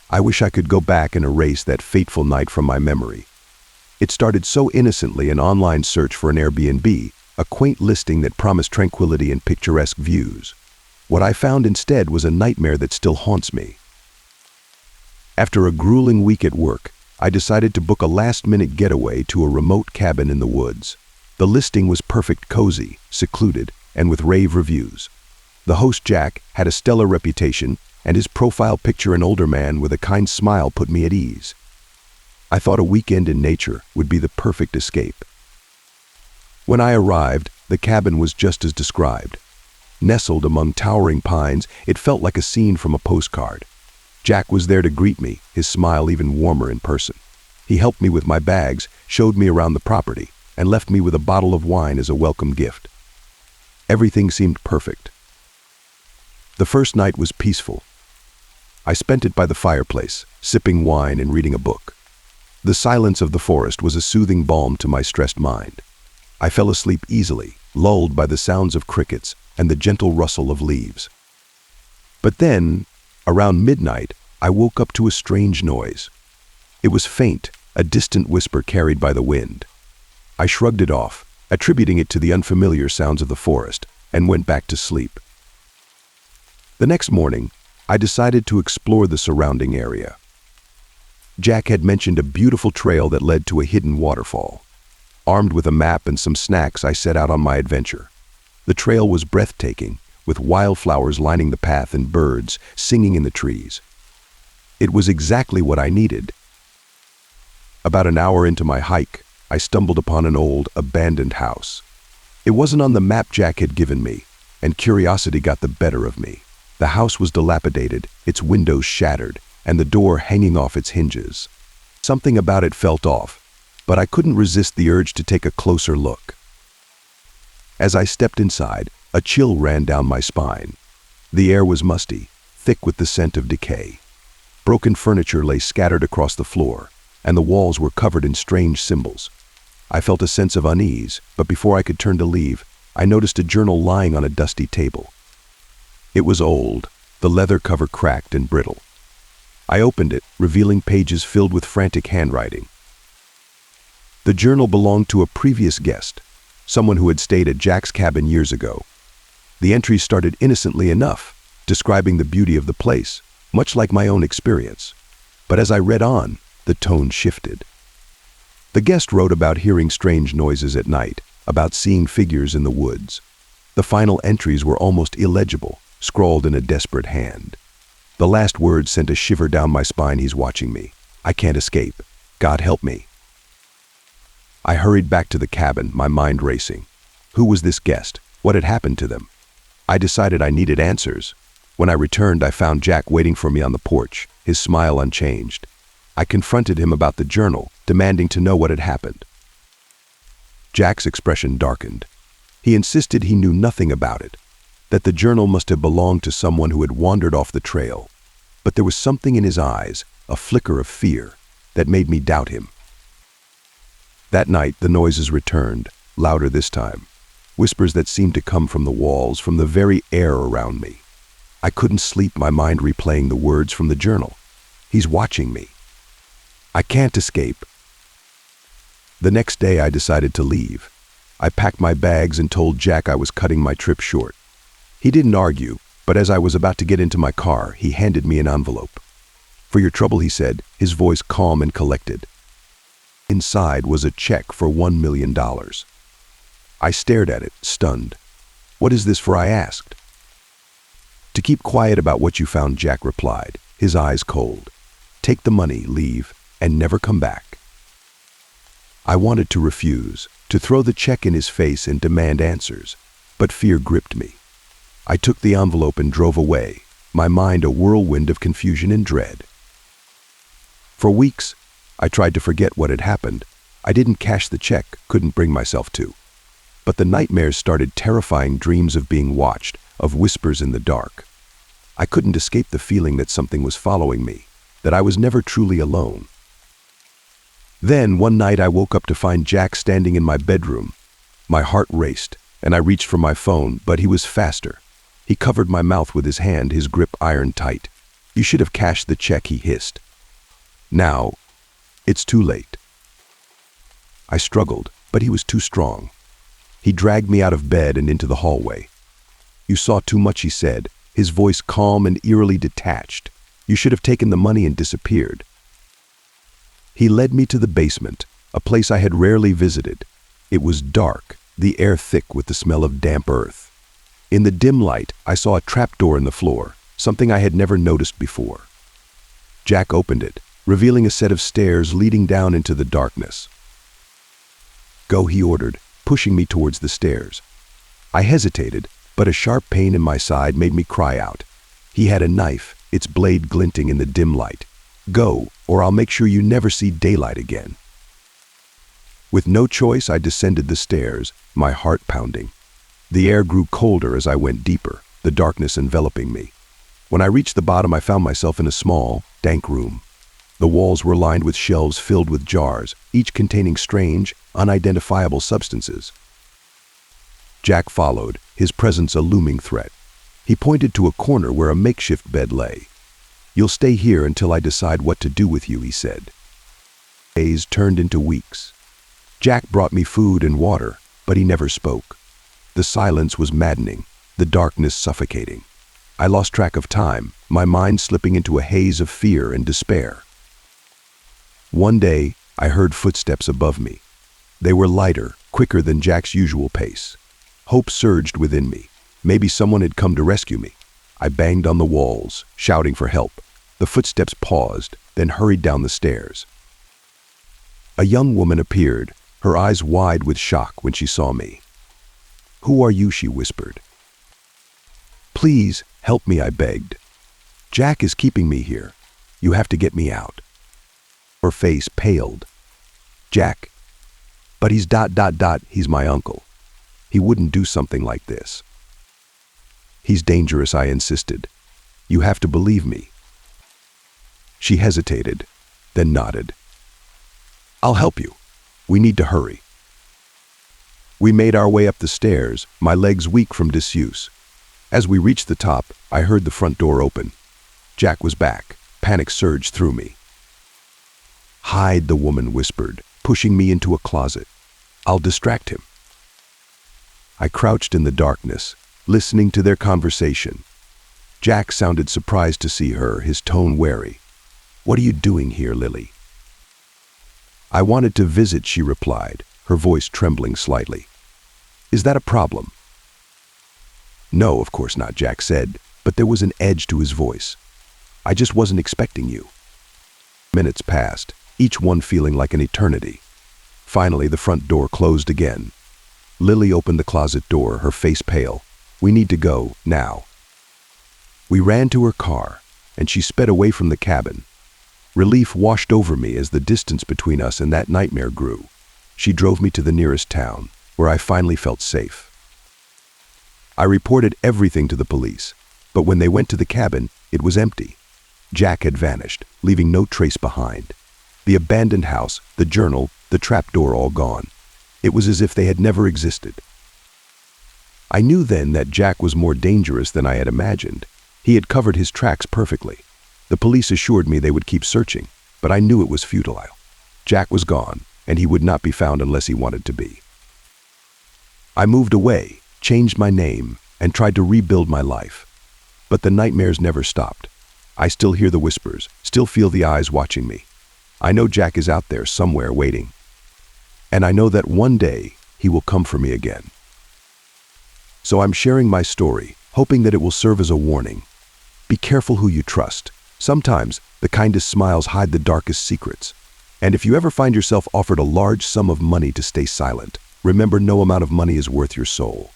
I wish I could go back and erase that fateful night from my memory. It started so innocently, an online search for an Airbnb, a quaint listing that promised tranquility and picturesque views. What I found instead was a nightmare that still haunts me. After a grueling week at work, I decided to book a last-minute getaway to a remote cabin in the woods. The listing was perfect, cozy, secluded, and with rave reviews. The host, Jack, had a stellar reputation, and his profile picture, an older man with a kind smile, put me at ease. I thought a weekend in nature would be the perfect escape. When I arrived, the cabin was just as described. Nestled among towering pines, it felt like a scene from a postcard. Jack was there to greet me, his smile even warmer in person. He helped me with my bags, showed me around the property, and left me with a bottle of wine as a welcome gift. Everything seemed perfect. The first night was peaceful. I spent it by the fireplace, sipping wine and reading a book. The silence of the forest was a soothing balm to my stressed mind. I fell asleep easily, lulled by the sounds of crickets and the gentle rustle of leaves. But then, around midnight, I woke up to a strange noise. It was faint, a distant whisper carried by the wind. I shrugged it off, attributing it to the unfamiliar sounds of the forest, and went back to sleep. The next morning, I decided to explore the surrounding area. Jack had mentioned a beautiful trail that led to a hidden waterfall. Armed with a map and some snacks, I set out on my adventure. The trail was breathtaking, with wildflowers lining the path and birds singing in the trees. It was exactly what I needed. About an hour into my hike, I stumbled upon an old, abandoned house. It wasn't on the map Jack had given me, and curiosity got the better of me. The house was dilapidated, its windows shattered, and the door hanging off its hinges. Something about it felt off, but I couldn't resist the urge to take a closer look. As I stepped inside, a chill ran down my spine. The air was musty, thick with the scent of decay. Broken furniture lay scattered across the floor, and the walls were covered in strange symbols. I felt a sense of unease, but before I could turn to leave, I noticed a journal lying on a dusty table. It was old, the leather cover cracked and brittle. I opened it, revealing pages filled with frantic handwriting. The journal belonged to a previous guest, someone who had stayed at Jack's cabin years ago. The entries started innocently enough, describing the beauty of the place, much like my own experience. But as I read on, the tone shifted. The guest wrote about hearing strange noises at night, about seeing figures in the woods. The final entries were almost illegible, scrawled in a desperate hand. The last words sent a shiver down my spine. He's watching me. I can't escape. God help me. I hurried back to the cabin, my mind racing. Who was this guest? What had happened to them? I decided I needed answers. When I returned, I found Jack waiting for me on the porch, his smile unchanged. I confronted him about the journal, demanding to know what had happened. Jack's expression darkened. He insisted he knew nothing about it, that the journal must have belonged to someone who had wandered off the trail. But there was something in his eyes, a flicker of fear, that made me doubt him. That night, the noises returned, louder this time. Whispers that seemed to come from the walls, from the very air around me. I couldn't sleep, my mind replaying the words from the journal. He's watching me. I can't escape. The next day, I decided to leave. I packed my bags and told Jack I was cutting my trip short. He didn't argue, but as I was about to get into my car, he handed me an envelope. "For your trouble," he said, his voice calm and collected. Inside was a check for $1 million. I stared at it, stunned. "What is this for?" I asked. "To keep quiet about what you found," Jack replied, his eyes cold. "Take the money, leave, and never come back." I wanted to refuse, to throw the check in his face and demand answers, but fear gripped me. I took the envelope and drove away, my mind a whirlwind of confusion and dread. For weeks, I tried to forget what had happened. I didn't cash the check, couldn't bring myself to. But the nightmares started, terrifying dreams of being watched, of whispers in the dark. I couldn't escape the feeling that something was following me, that I was never truly alone. Then, one night, I woke up to find Jack standing in my bedroom. My heart raced, and I reached for my phone, but he was faster. He covered my mouth with his hand, his grip iron tight. You should have cashed the check, he hissed. Now, it's too late. I struggled, but he was too strong. He dragged me out of bed and into the hallway. You saw too much, he said, his voice calm and eerily detached. You should have taken the money and disappeared. He led me to the basement, a place I had rarely visited. It was dark, the air thick with the smell of damp earth. In the dim light, I saw a trapdoor in the floor, something I had never noticed before. Jack opened it, revealing a set of stairs leading down into the darkness. Go, he ordered, pushing me towards the stairs. I hesitated, but a sharp pain in my side made me cry out. He had a knife, its blade glinting in the dim light. Go, or I'll make sure you never see daylight again. With no choice, I descended the stairs, my heart pounding. The air grew colder as I went deeper, the darkness enveloping me. When I reached the bottom, I found myself in a small, dank room. The walls were lined with shelves filled with jars, each containing strange, unidentifiable substances. Jack followed, his presence a looming threat. He pointed to a corner where a makeshift bed lay. You'll stay here until I decide what to do with you, he said. Days turned into weeks. Jack brought me food and water, but he never spoke. The silence was maddening, the darkness suffocating. I lost track of time, my mind slipping into a haze of fear and despair. One day, I heard footsteps above me. They were lighter, quicker than Jack's usual pace. Hope surged within me. Maybe someone had come to rescue me. I banged on the walls, shouting for help. The footsteps paused, then hurried down the stairs. A young woman appeared, her eyes wide with shock when she saw me. Who are you? She whispered. Please, help me, I begged. Jack is keeping me here. You have to get me out. Her face paled. Jack. But he's ... He's my uncle. He wouldn't do something like this. He's dangerous, I insisted. You have to believe me. She hesitated, then nodded. I'll help you. We need to hurry. We made our way up the stairs, my legs weak from disuse. As we reached the top, I heard the front door open. Jack was back. Panic surged through me. Hide, the woman whispered, pushing me into a closet. I'll distract him. I crouched in the darkness, listening to their conversation. Jack sounded surprised to see her, his tone wary. What are you doing here, Lily? I wanted to visit, she replied, her voice trembling slightly. Is that a problem? No, of course not, Jack said, but there was an edge to his voice. I just wasn't expecting you. Minutes passed, each one feeling like an eternity. Finally, the front door closed again. Lily opened the closet door, her face pale. We need to go, now. We ran to her car, and she sped away from the cabin. Relief washed over me as the distance between us and that nightmare grew. She drove me to the nearest town, where I finally felt safe. I reported everything to the police, but when they went to the cabin, it was empty. Jack had vanished, leaving no trace behind. The abandoned house, the journal, the trapdoor all gone. It was as if they had never existed. I knew then that Jack was more dangerous than I had imagined. He had covered his tracks perfectly. The police assured me they would keep searching, but I knew it was futile. Jack was gone, and he would not be found unless he wanted to be. I moved away, changed my name, and tried to rebuild my life. But the nightmares never stopped. I still hear the whispers, still feel the eyes watching me. I know Jack is out there somewhere waiting. And I know that one day he will come for me again. So I'm sharing my story, hoping that it will serve as a warning. Be careful who you trust. Sometimes the kindest smiles hide the darkest secrets. And if you ever find yourself offered a large sum of money to stay silent, remember no amount of money is worth your soul.